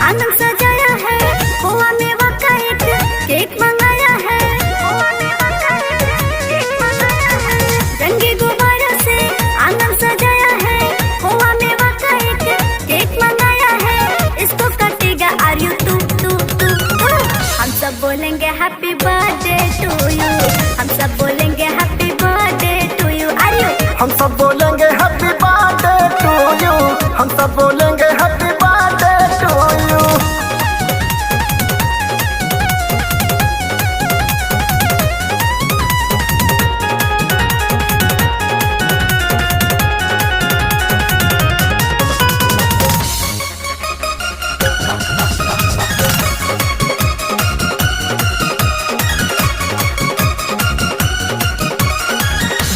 आंगन सजाया है, खोआ मेवा का एक केक मंगाया है। रंगी गुब्बारों से आंगन सजाया है, खोआ मेवा का एक केक मंगाया है। इसको कटेगा आर यू तू तू तू तू। हम सब बोलेंगे हैप्पी बर्थडे टू यू, हम सब बोलेंगे happy birthday to you. Are you? हम सब बोलेंगे हैप्पी बर्थडे टू यू, हम सब बोलेंगे हैप्पी बर्थडे टू यू।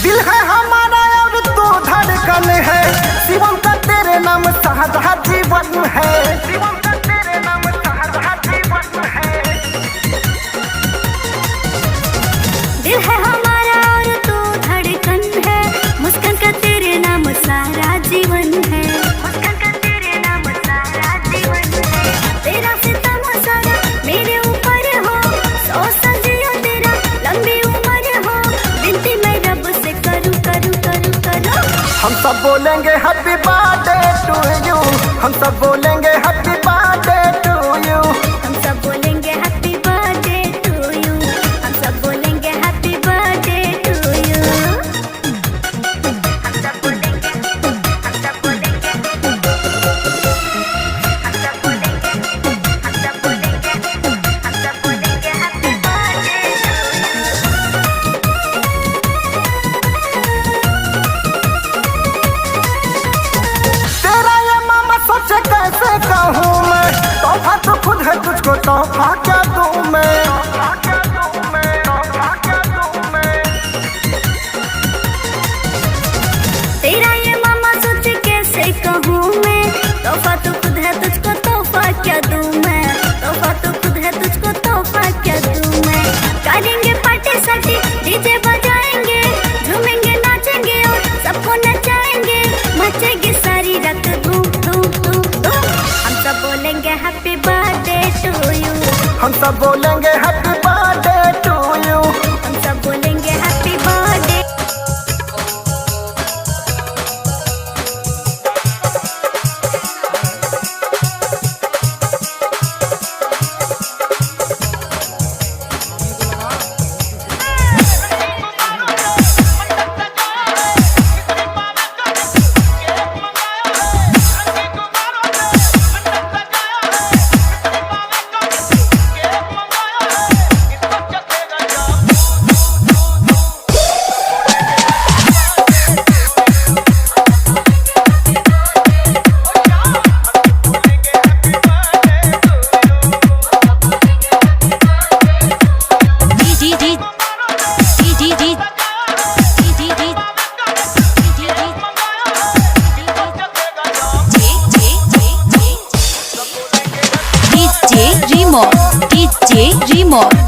दिल है हमारा और तू धड़कन है, शिवम का तेरे नाम सहारा जीवन है, शिवम का तेरे नाम सहारा जीवन है। दिल है हमारा और तू धड़कन है, मुस्कान का तेरे नाम सारा जीवन है, मुस्कान का तेरे नाम सारा जीवन है। तेरा सितम सारा मेरे ऊपर हो, सौ सजियो तेरा लंबी उम्र हो, विनती मैं रब से करूं करूं करूं करूं। हम सब बोलेंगे हैप्पी बर्थडे टू यू, हम सब बोलेंगे हैप्पी बर्थडे टू यू। हम सब बोलेंगे हैप्पी बर्थडे टू यू, हम सब बोलेंगे हैप्पी बर्थडे टू यू। हम सब बोलेंगे, हम सब बोलेंगे, हम सब बोलेंगे, हम सब बोलेंगे, हम सब बोलेंगे हैप्पी बर्थडे टू यू। तेरा ये मामा सोचे कैसे कहूँ मैं, तोहफा तो खुद है तुझको तोहफा क्या दूँ मैं, तोहफा क्या दूँ मैं, तोहफा क्या दूँ मैं। तेरा ये मामा सोच कैसे कहूँ मैं, तोहफा तो खुद है तुझको तोहफा क्या दूँ मैं, तोहफा तो खुद है तुझको तोहफा क्या दूँ मैं। करेंगे पार्टी साटी, डीजे बजाएंगे, झूमेंगे नाचेंगे और सबको नचाएंगे, मचेगी सारी रात धूम धूम धूम धूम। हम सब बोलेंगे हैप्पी बर्थडे टू यू, हम सब बोलेंगे हैप्पी बर्थडे टू यू। हम सब बोलेंगे हैप्पी बर्थडे। DJ Remor